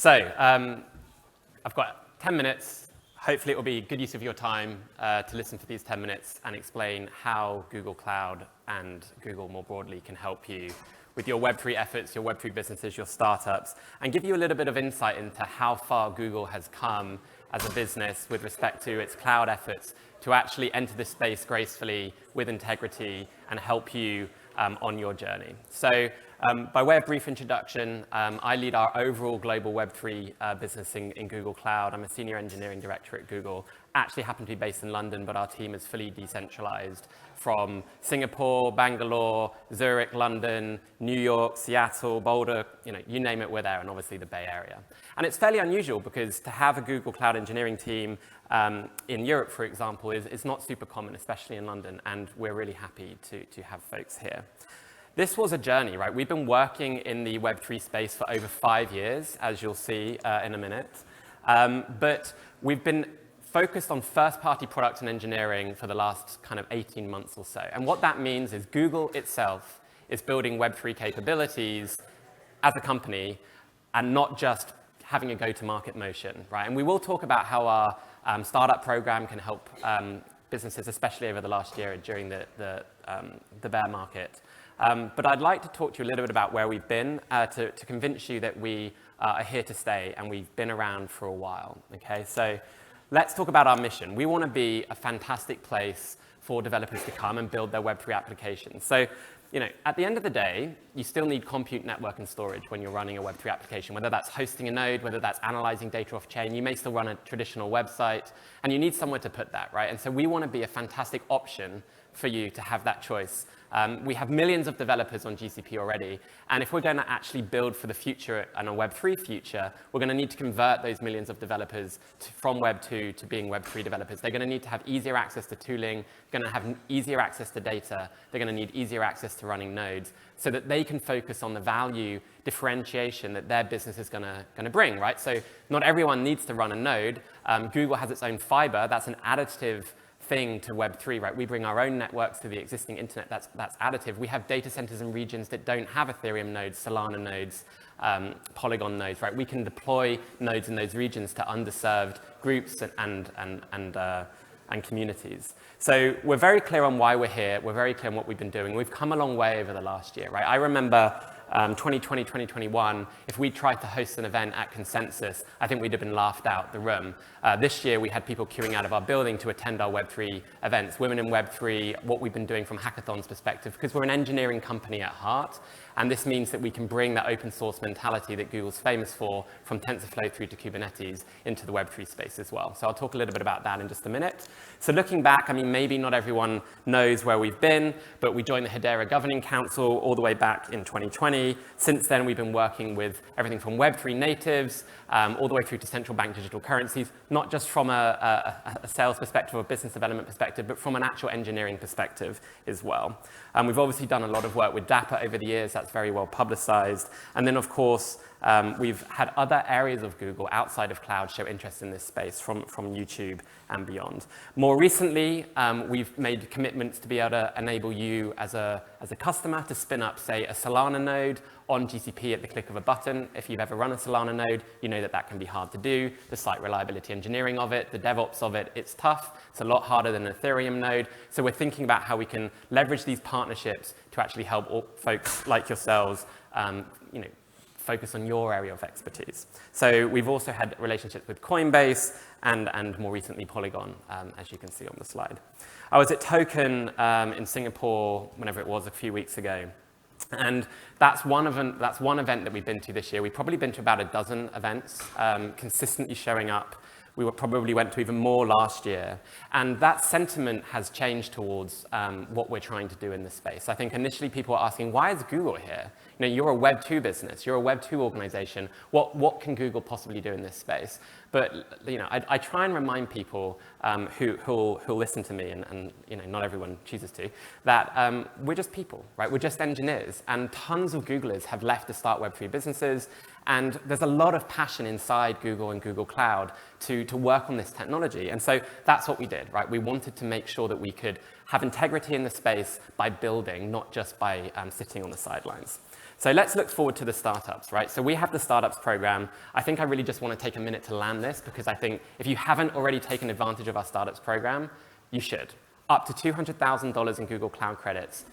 So I've got 10 minutes. Hopefully it will be good use of your time to listen to these 10 minutes and explain how Google Cloud and Google more broadly can help you with your Web3 efforts, your Web3 businesses, your startups, and give you a little bit of insight into how far Google has come as a business with respect to its cloud efforts to actually enter this space gracefully with integrity and help you on your journey. So by way of brief introduction, I lead our overall global Web3 business in Google Cloud. I'm a senior engineering director at Google. Actually happen to be based in London, but our team is fully decentralized from Singapore, Bangalore, Zurich, London, New York, Seattle, Boulder, you name it, we're there, and obviously the Bay Area. And it's fairly unusual because to have a Google Cloud engineering team in Europe, for example, is not super common, especially in London, and we're really happy to have folks here. This was a journey, right? We've been working in the Web3 space for over 5 years, as you'll see in a minute. But we've been focused on first-party product and engineering for the last kind of 18 months or so. And what that means is Google itself is building Web3 capabilities as a company and not just having a go-to-market motion, right? And we will talk about how our startup program can help businesses, especially over the last year during the bear market. But I'd like to talk to you a little bit about where we've been to convince you that we are here to stay and we've been around for a while, okay? So let's talk about our mission. We want to be a fantastic place for developers to come and build their Web3 applications. So, at the end of the day, you still need compute, network, and storage when you're running a Web3 application, whether that's hosting a node, whether that's analyzing data off-chain. You may still run a traditional website, and you need somewhere to put that, right? And so we want to be a fantastic option for you to have that choice. We have millions of developers on GCP already, and if we're going to actually build for the future and a Web3 future, we're going to need to convert those millions of developers from Web 2 to being Web3 developers. They're going to need to have easier access to tooling, going to have easier access to data, they're going to need easier access to running nodes so that they can focus on the value differentiation that their business is going to bring, right? So not everyone needs to run a node. Google has its own fiber. That's an additive thing to Web3, right? We bring our own networks to the existing internet. That's additive. We have data centers in regions that don't have Ethereum nodes, Solana nodes, Polygon nodes, right? We can deploy nodes in those regions to underserved groups and communities. So we're very clear on why we're here. We're very clear on what we've been doing. We've come a long way over the last year, right? I remember 2020, 2021, if we tried to host an event at Consensus, I think we'd have been laughed out the room. This year, we had people queuing out of our building to attend our Web3 events. Women in Web3, what we've been doing from hackathons perspective, because we're an engineering company at heart, and this means that we can bring that open source mentality that Google's famous for, from TensorFlow through to Kubernetes, into the Web3 space as well. So I'll talk a little bit about that in just a minute. So looking back, I mean, maybe not everyone knows where we've been, but we joined the Hedera Governing Council all the way back in 2020. Since then, we've been working with everything from Web3 natives all the way through to central bank digital currencies, not just from a sales perspective or business development perspective, but from an actual engineering perspective as well. We've obviously done a lot of work with Dapper over the years. That's very well publicized. And then, of course, we've had other areas of Google outside of cloud show interest in this space from YouTube and beyond. More recently, we've made commitments to be able to enable you as a customer to spin up, say, a Solana node on GCP at the click of a button. If you've ever run a Solana node, you know that can be hard to do. The site reliability engineering of it, the DevOps of it, it's tough. It's a lot harder than an Ethereum node. So we're thinking about how we can leverage these partnerships to actually help folks like yourselves focus on your area of expertise. So we've also had relationships with Coinbase and more recently Polygon, as you can see on the slide. I was at Token in Singapore, whenever it was, a few weeks ago. And that's one event that we've been to this year. We've probably been to about a dozen events, consistently showing up. We probably went to even more last year. And that sentiment has changed towards what we're trying to do in this space. I think initially people were asking, why is Google here? You're a Web 2 business. You're a Web 2 organization. What can Google possibly do in this space? But I try and remind people who'll listen to me, and not everyone chooses to, that we're just people, right? We're just engineers. And tons of Googlers have left to start Web3 businesses. And there's a lot of passion inside Google and Google Cloud to work on this technology. And so that's what we did, right? We wanted to make sure that we could have integrity in the space by building, not just by sitting on the sidelines. So let's look forward to the startups, right? So we have the startups program. I think I really just want to take a minute to land this because I think if you haven't already taken advantage of our startups program, you should. Up to $200,000 in Google Cloud credits.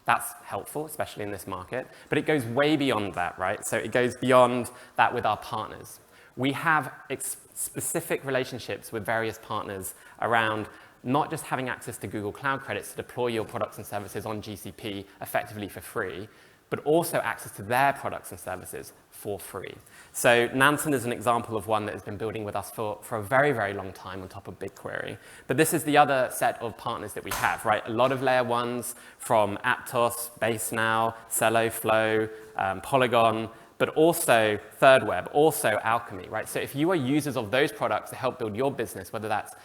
That's helpful, especially in this market. But it goes way beyond that, right? So it goes beyond that with our partners. We have specific relationships with various partners around not just having access to Google Cloud credits to deploy your products and services on GCP effectively for free, but also access to their products and services for free. So Nansen is an example of one that has been building with us for a very, very long time on top of BigQuery. But this is the other set of partners that we have, right? A lot of layer ones from Aptos, BaseNow, Cello, Flow, Polygon, but also ThirdWeb, also Alchemy, right? So if you are users of those products to help build your business, whether that's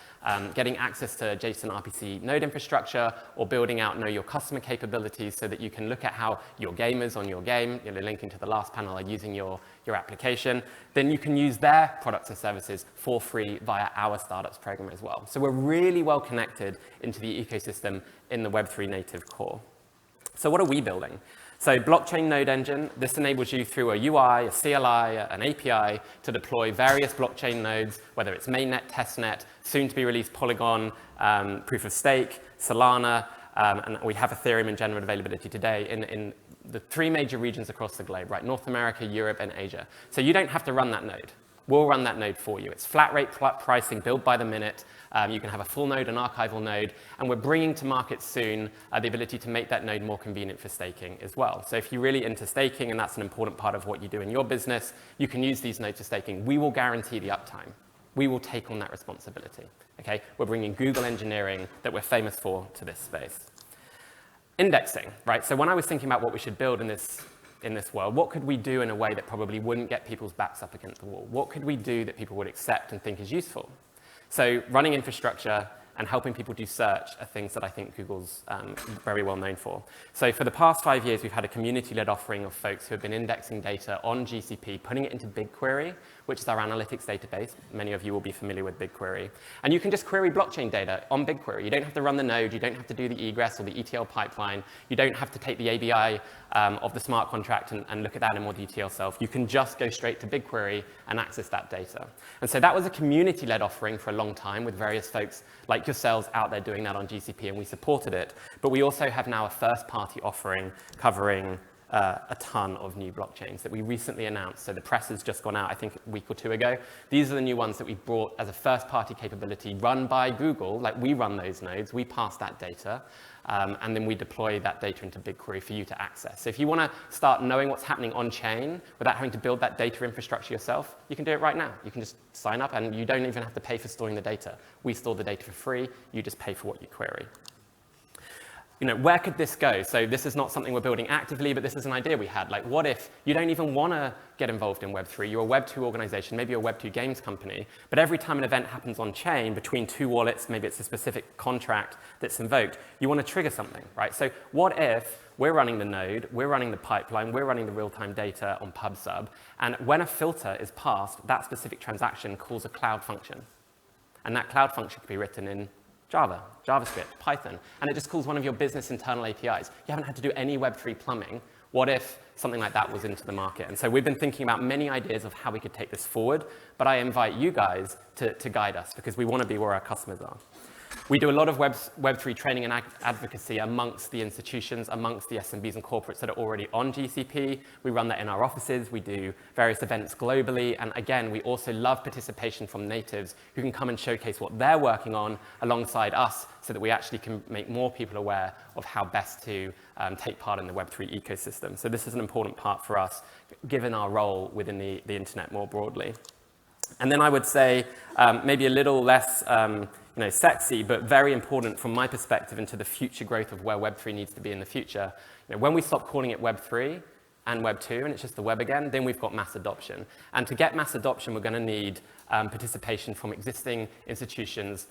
getting access to JSON RPC node infrastructure or building out Know Your Customer capabilities so that you can look at how your gamers on your game, linking to the last panel, are using your application, then you can use their products and services for free via our startups program as well. So we're really well connected into the ecosystem in the Web3 native core. So what are we building? So blockchain node engine, this enables you through a UI, a CLI, an API to deploy various blockchain nodes, whether it's mainnet, testnet, soon to be released Polygon, proof of stake, Solana, and we have Ethereum in general availability today in the 3 major regions across the globe, right? North America, Europe, and Asia. So you don't have to run that node. We'll run that node for you. It's flat rate pricing, billed by the minute. You can have a full node, an archival node, and we're bringing to market soon the ability to make that node more convenient for staking as well. So if you're really into staking, and that's an important part of what you do in your business, you can use these nodes for staking. We will guarantee the uptime. We will take on that responsibility. Okay? We're bringing Google engineering that we're famous for to this space. Indexing, right? So when I was thinking about what we should build in this world, what could we do in a way that probably wouldn't get people's backs up against the wall? What could we do that people would accept and think is useful? So running infrastructure and helping people do search are things that I think Google's very well known for. So for the past 5 years, we've had a community-led offering of folks who have been indexing data on GCP, putting it into BigQuery, which is our analytics database. Many of you will be familiar with BigQuery. And you can just query blockchain data on BigQuery. You don't have to run the node. You don't have to do the egress or the ETL pipeline. You don't have to take the ABI of the smart contract and look at that in more detail yourself. You can just go straight to BigQuery and access that data. And so that was a community-led offering for a long time with various folks like yourselves out there doing that on GCP, and we supported it. But we also have now a first-party offering covering a ton of new blockchains that we recently announced. So the press has just gone out, I think, a week or 2 ago. These are the new ones that we brought as a first-party capability run by Google. Like, we run those nodes, we pass that data, and then we deploy that data into BigQuery for you to access. So if you want to start knowing what's happening on-chain without having to build that data infrastructure yourself, you can do it right now. You can just sign up, and you don't even have to pay for storing the data. We store the data for free. You just pay for what you query. Where could this go? So this is not something we're building actively, but this is an idea we had. Like, what if you don't even want to get involved in Web3? You're a Web2 organization, maybe you're a Web2 games company, but every time an event happens on chain between 2 wallets, maybe it's a specific contract that's invoked, you want to trigger something, right? So what if we're running the node, we're running the pipeline, we're running the real-time data on PubSub, and when a filter is passed, that specific transaction calls a cloud function. And that cloud function could be written in Java, JavaScript, Python, and it just calls one of your business internal APIs. You haven't had to do any Web3 plumbing. What if something like that was into the market? And so we've been thinking about many ideas of how we could take this forward, but I invite you guys to guide us because we want to be where our customers are. We do a lot of Web3 training and advocacy amongst the institutions, amongst the SMBs and corporates that are already on GCP. We run that in our offices. We do various events globally. And again, we also love participation from natives who can come and showcase what they're working on alongside us so that we actually can make more people aware of how best to take part in the Web3 ecosystem. So this is an important part for us, given our role within the internet more broadly. And then I would say maybe a little less sexy, but very important from my perspective into the future growth of where Web3 needs to be in the future. When we stop calling it Web3 and Web2, and it's just the web again, then we've got mass adoption. And to get mass adoption, we're going to need participation from existing institutions,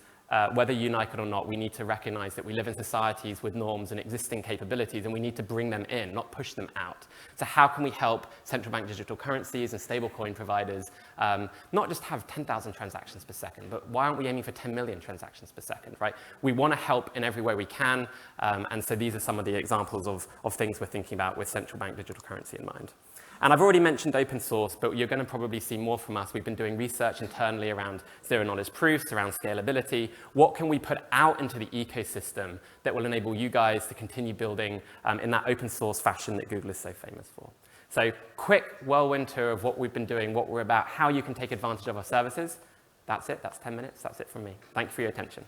Whether you like it or not, we need to recognize that we live in societies with norms and existing capabilities, and we need to bring them in, not push them out. So how can we help central bank digital currencies and stablecoin providers not just have 10,000 transactions per second, but why aren't we aiming for 10 million transactions per second, right? We want to help in every way we can, and so these are some of the examples of things we're thinking about with central bank digital currency in mind. And I've already mentioned open source, but you're going to probably see more from us. We've been doing research internally around zero-knowledge proofs, around scalability. What can we put out into the ecosystem that will enable you guys to continue building in that open source fashion that Google is so famous for? So quick whirlwind tour of what we've been doing, what we're about, how you can take advantage of our services. That's it. That's 10 minutes. That's it from me. Thank you for your attention.